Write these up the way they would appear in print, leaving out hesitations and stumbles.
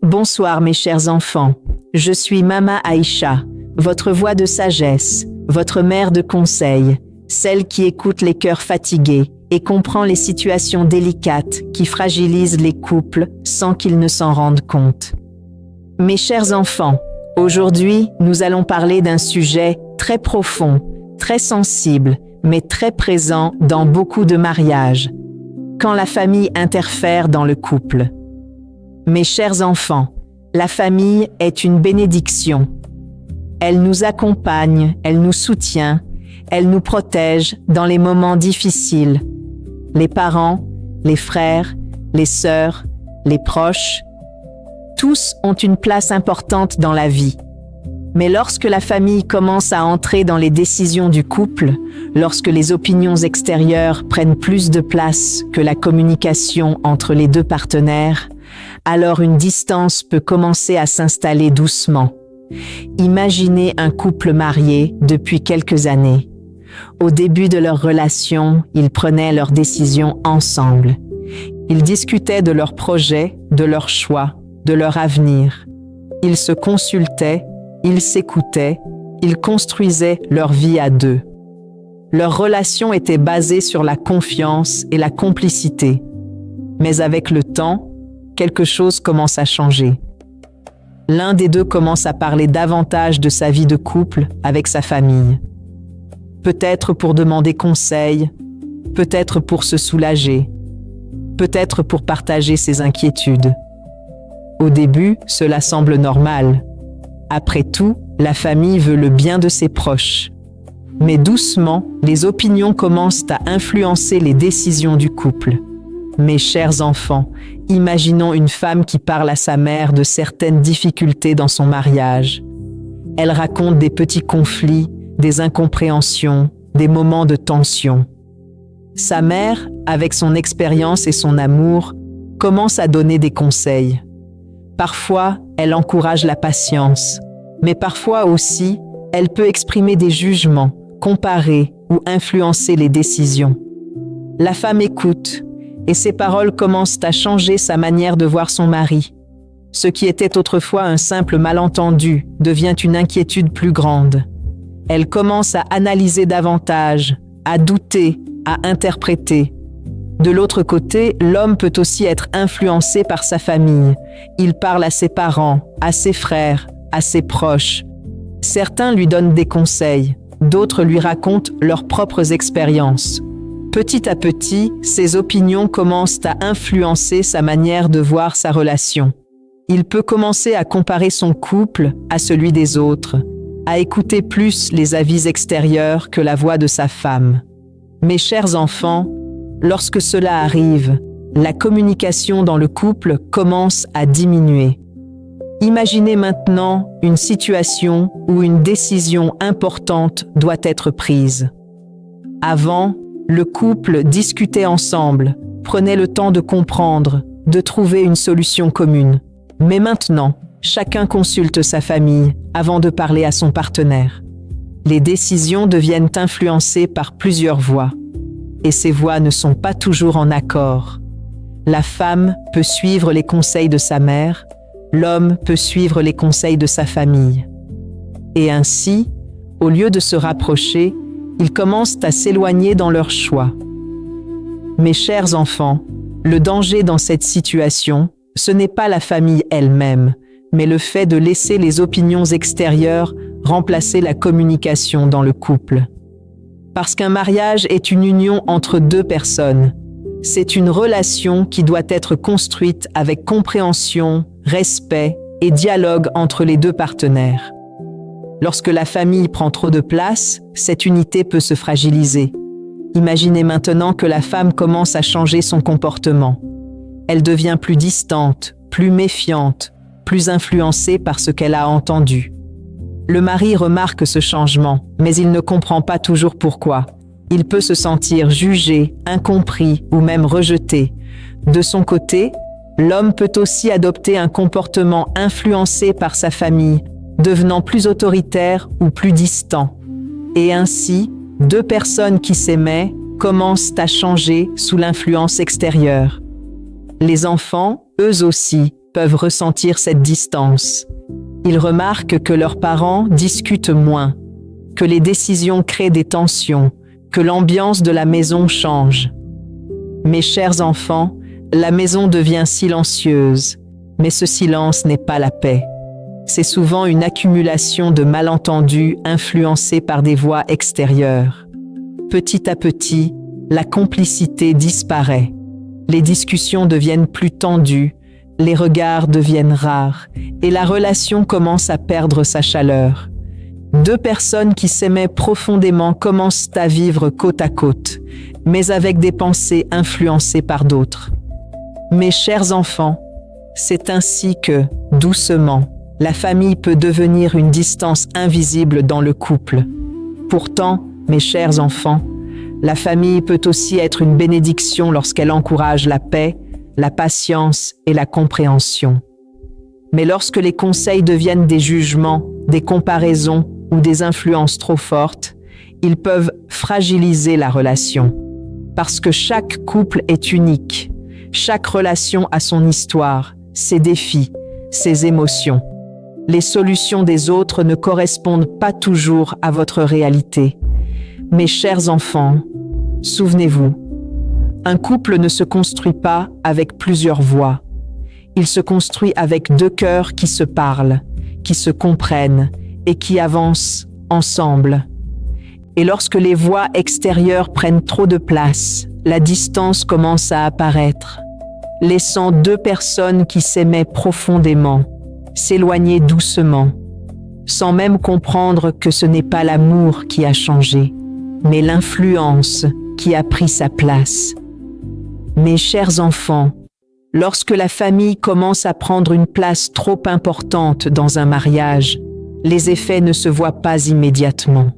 Bonsoir mes chers enfants, je suis Mama Aïcha, votre voix de sagesse, votre mère de conseil, celle qui écoute les cœurs fatigués et comprend les situations délicates qui fragilisent les couples sans qu'ils ne s'en rendent compte. Mes chers enfants, aujourd'hui nous allons parler d'un sujet très profond, très sensible, mais très présent dans beaucoup de mariages, quand la famille interfère dans le couple. Mes chers enfants, la famille est une bénédiction. Elle nous accompagne, elle nous soutient, elle nous protège dans les moments difficiles. Les parents, les frères, les sœurs, les proches, tous ont une place importante dans la vie. Mais lorsque la famille commence à entrer dans les décisions du couple, lorsque les opinions extérieures prennent plus de place que la communication entre les deux partenaires, alors une distance peut commencer à s'installer doucement. Imaginez un couple marié depuis quelques années. Au début de leur relation, ils prenaient leurs décisions ensemble. Ils discutaient de leurs projets, de leurs choix, de leur avenir. Ils se consultaient, ils s'écoutaient, ils construisaient leur vie à deux. Leur relation était basée sur la confiance et la complicité. Mais avec le temps, quelque chose commence à changer. L'un des deux commence à parler davantage de sa vie de couple avec sa famille. Peut-être pour demander conseil, peut-être pour se soulager, peut-être pour partager ses inquiétudes. Au début, cela semble normal. Après tout, la famille veut le bien de ses proches. Mais doucement, les opinions commencent à influencer les décisions du couple. Mes chers enfants, imaginons une femme qui parle à sa mère de certaines difficultés dans son mariage. Elle raconte des petits conflits, des incompréhensions, des moments de tension. Sa mère, avec son expérience et son amour, commence à donner des conseils. Parfois, elle encourage la patience, mais parfois aussi, elle peut exprimer des jugements, comparer ou influencer les décisions. La femme écoute, et ses paroles commencent à changer sa manière de voir son mari. Ce qui était autrefois un simple malentendu devient une inquiétude plus grande. Elle commence à analyser davantage, à douter, à interpréter. De l'autre côté, l'homme peut aussi être influencé par sa famille. Il parle à ses parents, à ses frères, à ses proches. Certains lui donnent des conseils, d'autres lui racontent leurs propres expériences. Petit à petit, ses opinions commencent à influencer sa manière de voir sa relation. Il peut commencer à comparer son couple à celui des autres, à écouter plus les avis extérieurs que la voix de sa femme. Mes chers enfants, lorsque cela arrive, la communication dans le couple commence à diminuer. Imaginez maintenant une situation où une décision importante doit être prise. Avant, le couple discutait ensemble, prenait le temps de comprendre, de trouver une solution commune. Mais maintenant, chacun consulte sa famille avant de parler à son partenaire. Les décisions deviennent influencées par plusieurs voix. Et ces voix ne sont pas toujours en accord. La femme peut suivre les conseils de sa mère, l'homme peut suivre les conseils de sa famille. Et ainsi, au lieu de se rapprocher, ils commencent à s'éloigner dans leurs choix. Mes chers enfants, le danger dans cette situation, ce n'est pas la famille elle-même, mais le fait de laisser les opinions extérieures remplacer la communication dans le couple. Parce qu'un mariage est une union entre deux personnes. C'est une relation qui doit être construite avec compréhension, respect et dialogue entre les deux partenaires. Lorsque la famille prend trop de place, cette unité peut se fragiliser. Imaginez maintenant que la femme commence à changer son comportement. Elle devient plus distante, plus méfiante, plus influencée par ce qu'elle a entendu. Le mari remarque ce changement, mais il ne comprend pas toujours pourquoi. Il peut se sentir jugé, incompris ou même rejeté. De son côté, l'homme peut aussi adopter un comportement influencé par sa famille, devenant plus autoritaire ou plus distant. Et ainsi, deux personnes qui s'aimaient commencent à changer sous l'influence extérieure. Les enfants, eux aussi, peuvent ressentir cette distance. Ils remarquent que leurs parents discutent moins, que les décisions créent des tensions, que l'ambiance de la maison change. Mes chers enfants, la maison devient silencieuse, mais ce silence n'est pas la paix. C'est souvent une accumulation de malentendus influencés par des voix extérieures. Petit à petit, la complicité disparaît. Les discussions deviennent plus tendues, les regards deviennent rares et la relation commence à perdre sa chaleur. Deux personnes qui s'aimaient profondément commencent à vivre côte à côte, mais avec des pensées influencées par d'autres. Mes chers enfants, c'est ainsi que, doucement, la famille peut devenir une distance invisible dans le couple. Pourtant, mes chers enfants, la famille peut aussi être une bénédiction lorsqu'elle encourage la paix, la patience et la compréhension. Mais lorsque les conseils deviennent des jugements, des comparaisons ou des influences trop fortes, ils peuvent fragiliser la relation. Parce que chaque couple est unique, chaque relation a son histoire, ses défis, ses émotions. Les solutions des autres ne correspondent pas toujours à votre réalité. Mes chers enfants, souvenez-vous, un couple ne se construit pas avec plusieurs voix. Il se construit avec deux cœurs qui se parlent, qui se comprennent et qui avancent ensemble. Et lorsque les voix extérieures prennent trop de place, la distance commence à apparaître, laissant deux personnes qui s'aimaient profondément s'éloigner doucement, sans même comprendre que ce n'est pas l'amour qui a changé, mais l'influence qui a pris sa place. Mes chers enfants, lorsque la famille commence à prendre une place trop importante dans un mariage, les effets ne se voient pas immédiatement.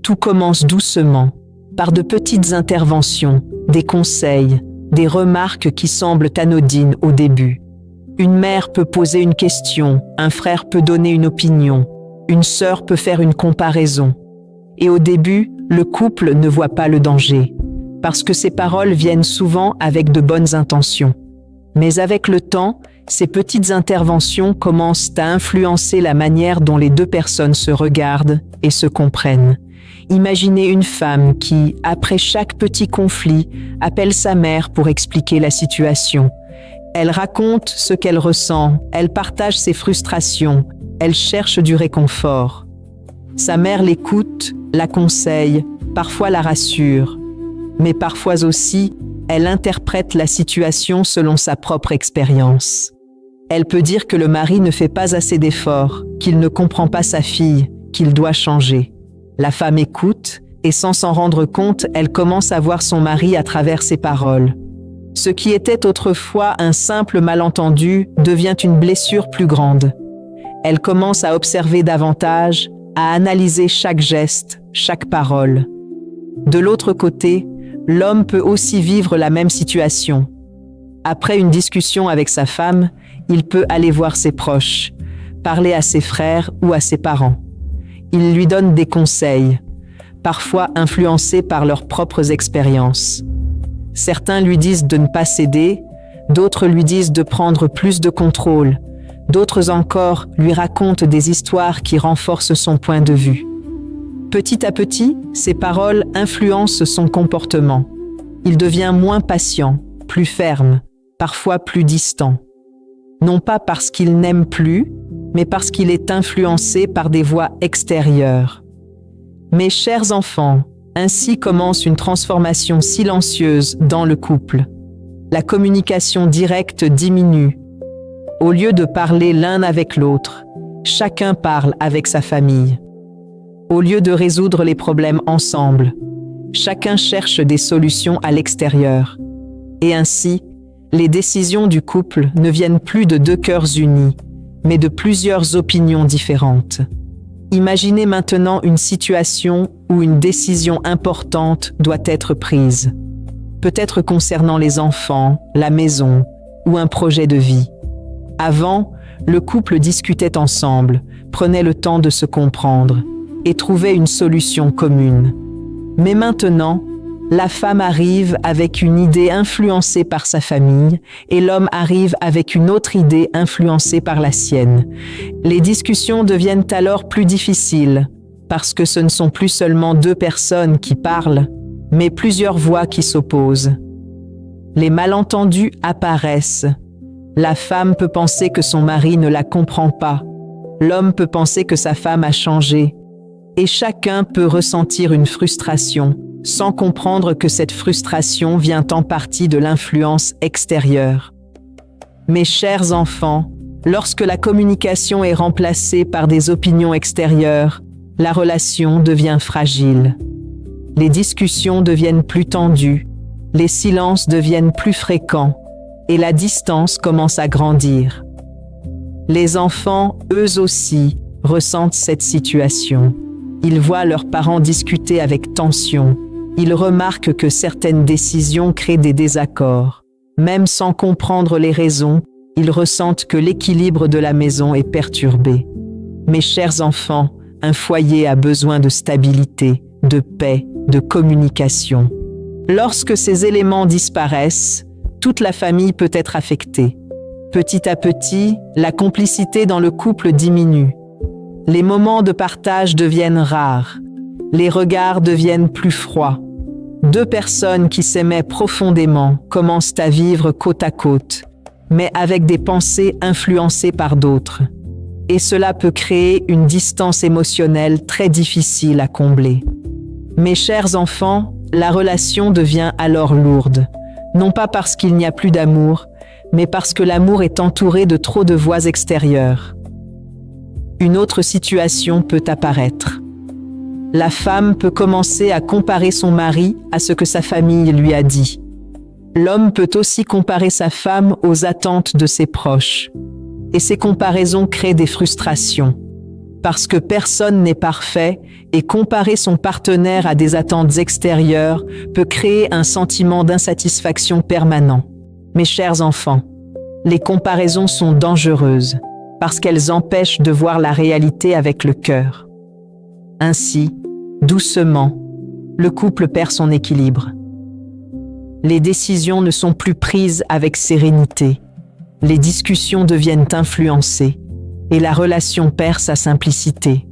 Tout commence doucement, par de petites interventions, des conseils, des remarques qui semblent anodines au début. Une mère peut poser une question, un frère peut donner une opinion, une sœur peut faire une comparaison. Et au début, le couple ne voit pas le danger, parce que ces paroles viennent souvent avec de bonnes intentions. Mais avec le temps, ces petites interventions commencent à influencer la manière dont les deux personnes se regardent et se comprennent. Imaginez une femme qui, après chaque petit conflit, appelle sa mère pour expliquer la situation. Elle raconte ce qu'elle ressent, elle partage ses frustrations, elle cherche du réconfort. Sa mère l'écoute, la conseille, parfois la rassure, mais parfois aussi, elle interprète la situation selon sa propre expérience. Elle peut dire que le mari ne fait pas assez d'efforts, qu'il ne comprend pas sa fille, qu'il doit changer. La femme écoute, et sans s'en rendre compte, elle commence à voir son mari à travers ses paroles. Ce qui était autrefois un simple malentendu devient une blessure plus grande. Elle commence à observer davantage, à analyser chaque geste, chaque parole. De l'autre côté, l'homme peut aussi vivre la même situation. Après une discussion avec sa femme, il peut aller voir ses proches, parler à ses frères ou à ses parents. Il lui donne des conseils, parfois influencés par leurs propres expériences. Certains lui disent de ne pas céder, d'autres lui disent de prendre plus de contrôle, d'autres encore lui racontent des histoires qui renforcent son point de vue. Petit à petit, ces paroles influencent son comportement. Il devient moins patient, plus ferme, parfois plus distant. Non pas parce qu'il n'aime plus, mais parce qu'il est influencé par des voix extérieures. Mes chers enfants, ainsi commence une transformation silencieuse dans le couple. La communication directe diminue. Au lieu de parler l'un avec l'autre, chacun parle avec sa famille. Au lieu de résoudre les problèmes ensemble, chacun cherche des solutions à l'extérieur. Et ainsi, les décisions du couple ne viennent plus de deux cœurs unis, mais de plusieurs opinions différentes. Imaginez maintenant une situation où une décision importante doit être prise. Peut-être concernant les enfants, la maison ou un projet de vie. Avant, le couple discutait ensemble, prenait le temps de se comprendre et trouvait une solution commune. Mais maintenant, La femme arrive avec une idée influencée par sa famille et l'homme arrive avec une autre idée influencée par la sienne. Les discussions deviennent alors plus difficiles parce que ce ne sont plus seulement deux personnes qui parlent, mais plusieurs voix qui s'opposent. Les malentendus apparaissent. La femme peut penser que son mari ne la comprend pas. L'homme peut penser que sa femme a changé. Et chacun peut ressentir une frustration, sans comprendre que cette frustration vient en partie de l'influence extérieure. Mes chers enfants, lorsque la communication est remplacée par des opinions extérieures, la relation devient fragile. Les discussions deviennent plus tendues, les silences deviennent plus fréquents et la distance commence à grandir. Les enfants, eux aussi, ressentent cette situation. Ils voient leurs parents discuter avec tension. Ils remarquent que certaines décisions créent des désaccords. Même sans comprendre les raisons, ils ressentent que l'équilibre de la maison est perturbé. Mes chers enfants, un foyer a besoin de stabilité, de paix, de communication. Lorsque ces éléments disparaissent, toute la famille peut être affectée. Petit à petit, la complicité dans le couple diminue. Les moments de partage deviennent rares. Les regards deviennent plus froids. Deux personnes qui s'aimaient profondément commencent à vivre côte à côte, mais avec des pensées influencées par d'autres. Et cela peut créer une distance émotionnelle très difficile à combler. Mes chers enfants, la relation devient alors lourde, non pas parce qu'il n'y a plus d'amour, mais parce que l'amour est entouré de trop de voix extérieures. Une autre situation peut apparaître. La femme peut commencer à comparer son mari à ce que sa famille lui a dit. L'homme peut aussi comparer sa femme aux attentes de ses proches. Et ces comparaisons créent des frustrations. Parce que personne n'est parfait et comparer son partenaire à des attentes extérieures peut créer un sentiment d'insatisfaction permanent. Mes chers enfants, les comparaisons sont dangereuses parce qu'elles empêchent de voir la réalité avec le cœur. Ainsi, doucement, le couple perd son équilibre. Les décisions ne sont plus prises avec sérénité. Les discussions deviennent influencées et la relation perd sa simplicité.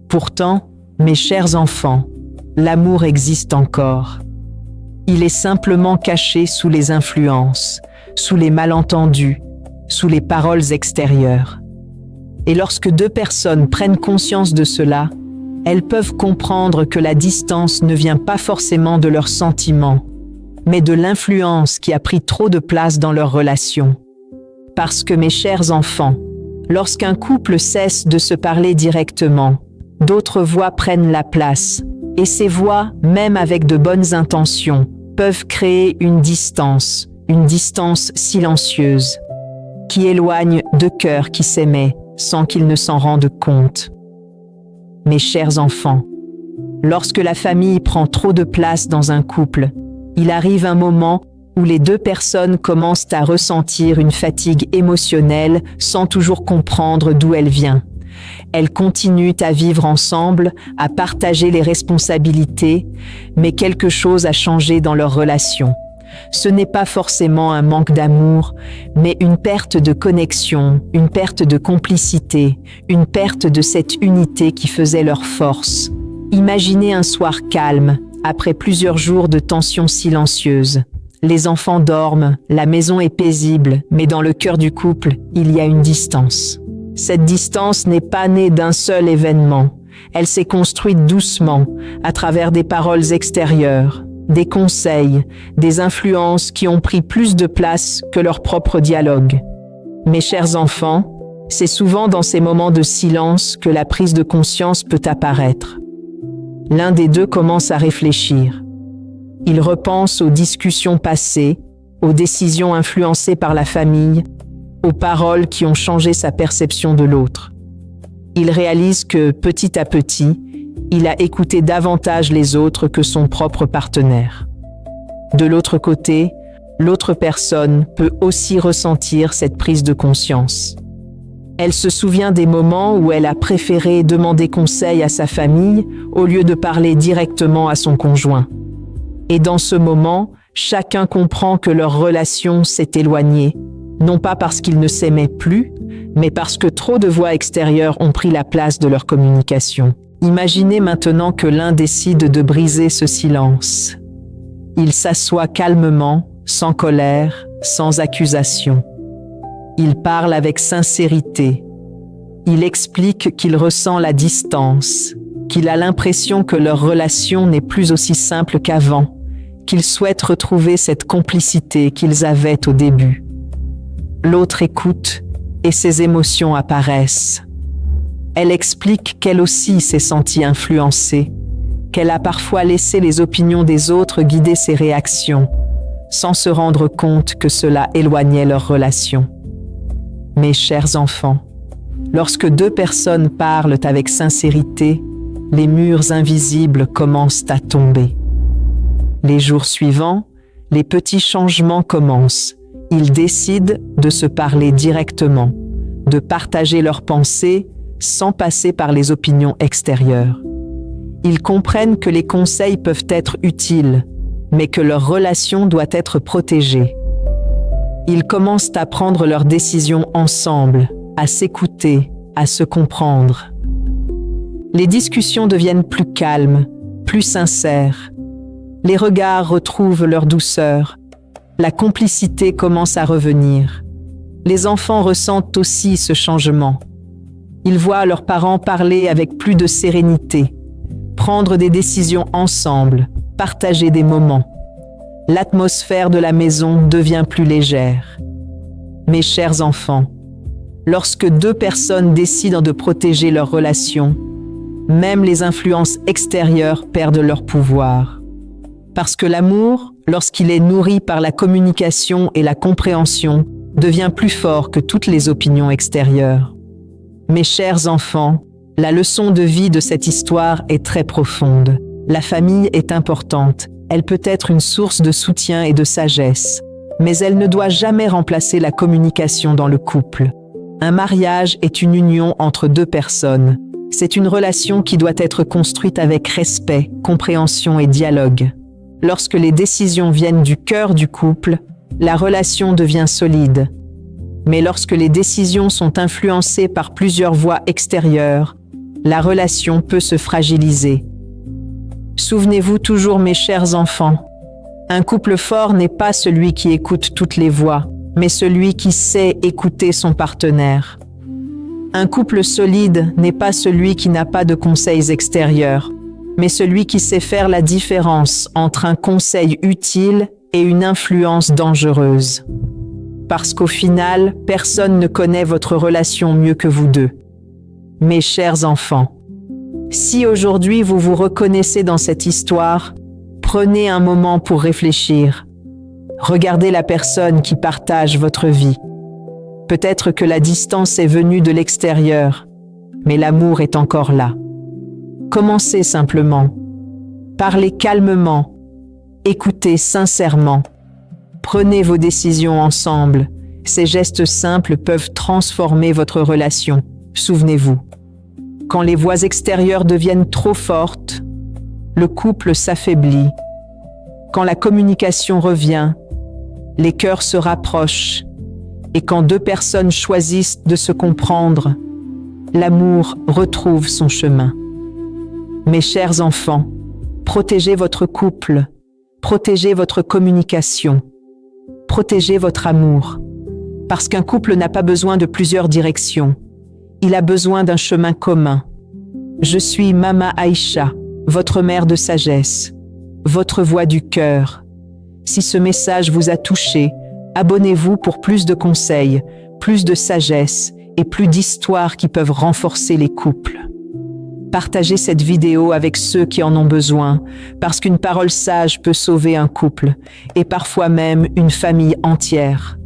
Pourtant, mes chers enfants, l'amour existe encore. Il est simplement caché sous les influences, sous les malentendus, sous les paroles extérieures. Et lorsque deux personnes prennent conscience de cela, elles peuvent comprendre que la distance ne vient pas forcément de leurs sentiments, mais de l'influence qui a pris trop de place dans leur relation. Parce que mes chers enfants, lorsqu'un couple cesse de se parler directement, d'autres voix prennent la place, et ces voix, même avec de bonnes intentions, peuvent créer une distance silencieuse, qui éloigne deux cœurs qui s'aimaient sans qu'ils ne s'en rendent compte. Mes chers enfants, lorsque la famille prend trop de place dans un couple, il arrive un moment où les deux personnes commencent à ressentir une fatigue émotionnelle sans toujours comprendre d'où elle vient. Elles continuent à vivre ensemble, à partager les responsabilités, mais quelque chose a changé dans leur relation. Ce n'est pas forcément un manque d'amour, mais une perte de connexion, une perte de complicité, une perte de cette unité qui faisait leur force. Imaginez un soir calme, après plusieurs jours de tension silencieuse. Les enfants dorment, la maison est paisible, mais dans le cœur du couple, il y a une distance. Cette distance n'est pas née d'un seul événement. Elle s'est construite doucement, à travers des paroles extérieures, des conseils, des influences qui ont pris plus de place que leur propre dialogue. Mes chers enfants, c'est souvent dans ces moments de silence que la prise de conscience peut apparaître. L'un des deux commence à réfléchir. Il repense aux discussions passées, aux décisions influencées par la famille, aux paroles qui ont changé sa perception de l'autre. Il réalise que, petit à petit, il a écouté davantage les autres que son propre partenaire. De l'autre côté, l'autre personne peut aussi ressentir cette prise de conscience. Elle se souvient des moments où elle a préféré demander conseil à sa famille au lieu de parler directement à son conjoint. Et dans ce moment, chacun comprend que leur relation s'est éloignée, non pas parce qu'ils ne s'aimaient plus, mais parce que trop de voix extérieures ont pris la place de leur communication. Imaginez maintenant que l'un décide de briser ce silence. Il s'assoit calmement, sans colère, sans accusation. Il parle avec sincérité. Il explique qu'il ressent la distance, qu'il a l'impression que leur relation n'est plus aussi simple qu'avant, qu'il souhaite retrouver cette complicité qu'ils avaient au début. L'autre écoute et ses émotions apparaissent. Elle explique qu'elle aussi s'est sentie influencée, qu'elle a parfois laissé les opinions des autres guider ses réactions, sans se rendre compte que cela éloignait leur relation. Mes chers enfants, lorsque deux personnes parlent avec sincérité, les murs invisibles commencent à tomber. Les jours suivants, les petits changements commencent. Ils décident de se parler directement, de partager leurs pensées sans passer par les opinions extérieures. Ils comprennent que les conseils peuvent être utiles, mais que leur relation doit être protégée. Ils commencent à prendre leurs décisions ensemble, à s'écouter, à se comprendre. Les discussions deviennent plus calmes, plus sincères. Les regards retrouvent leur douceur. La complicité commence à revenir. Les enfants ressentent aussi ce changement. Ils voient leurs parents parler avec plus de sérénité, prendre des décisions ensemble, partager des moments. L'atmosphère de la maison devient plus légère. Mes chers enfants, lorsque deux personnes décident de protéger leur relation, même les influences extérieures perdent leur pouvoir. Parce que l'amour, lorsqu'il est nourri par la communication et la compréhension, devient plus fort que toutes les opinions extérieures. Mes chers enfants, la leçon de vie de cette histoire est très profonde. La famille est importante. Elle peut être une source de soutien et de sagesse, mais elle ne doit jamais remplacer la communication dans le couple. Un mariage est une union entre deux personnes. C'est une relation qui doit être construite avec respect, compréhension et dialogue. Lorsque les décisions viennent du cœur du couple, la relation devient solide. Mais lorsque les décisions sont influencées par plusieurs voix extérieures, la relation peut se fragiliser. Souvenez-vous toujours, mes chers enfants, un couple fort n'est pas celui qui écoute toutes les voix, mais celui qui sait écouter son partenaire. Un couple solide n'est pas celui qui n'a pas de conseils extérieurs, mais celui qui sait faire la différence entre un conseil utile et une influence dangereuse. Parce qu'au final, personne ne connaît votre relation mieux que vous deux. Mes chers enfants, si aujourd'hui vous vous reconnaissez dans cette histoire, prenez un moment pour réfléchir. Regardez la personne qui partage votre vie. Peut-être que la distance est venue de l'extérieur, mais l'amour est encore là. Commencez simplement. Parlez calmement. Écoutez sincèrement. Prenez vos décisions ensemble. Ces gestes simples peuvent transformer votre relation. Souvenez-vous. Quand les voix extérieures deviennent trop fortes, le couple s'affaiblit. Quand la communication revient, les cœurs se rapprochent. Et quand deux personnes choisissent de se comprendre, l'amour retrouve son chemin. Mes chers enfants, protégez votre couple, protégez votre communication, protégez votre amour. Parce qu'un couple n'a pas besoin de plusieurs directions. Il a besoin d'un chemin commun. Je suis Mama Aïcha, votre mère de sagesse, votre voix du cœur. Si ce message vous a touché, abonnez-vous pour plus de conseils, plus de sagesse et plus d'histoires qui peuvent renforcer les couples. Partagez cette vidéo avec ceux qui en ont besoin, parce qu'une parole sage peut sauver un couple et parfois même une famille entière.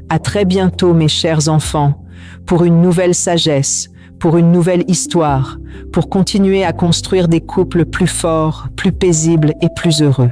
À très bientôt, mes chers enfants, pour une nouvelle sagesse, pour une nouvelle histoire, pour continuer à construire des couples plus forts, plus paisibles et plus heureux.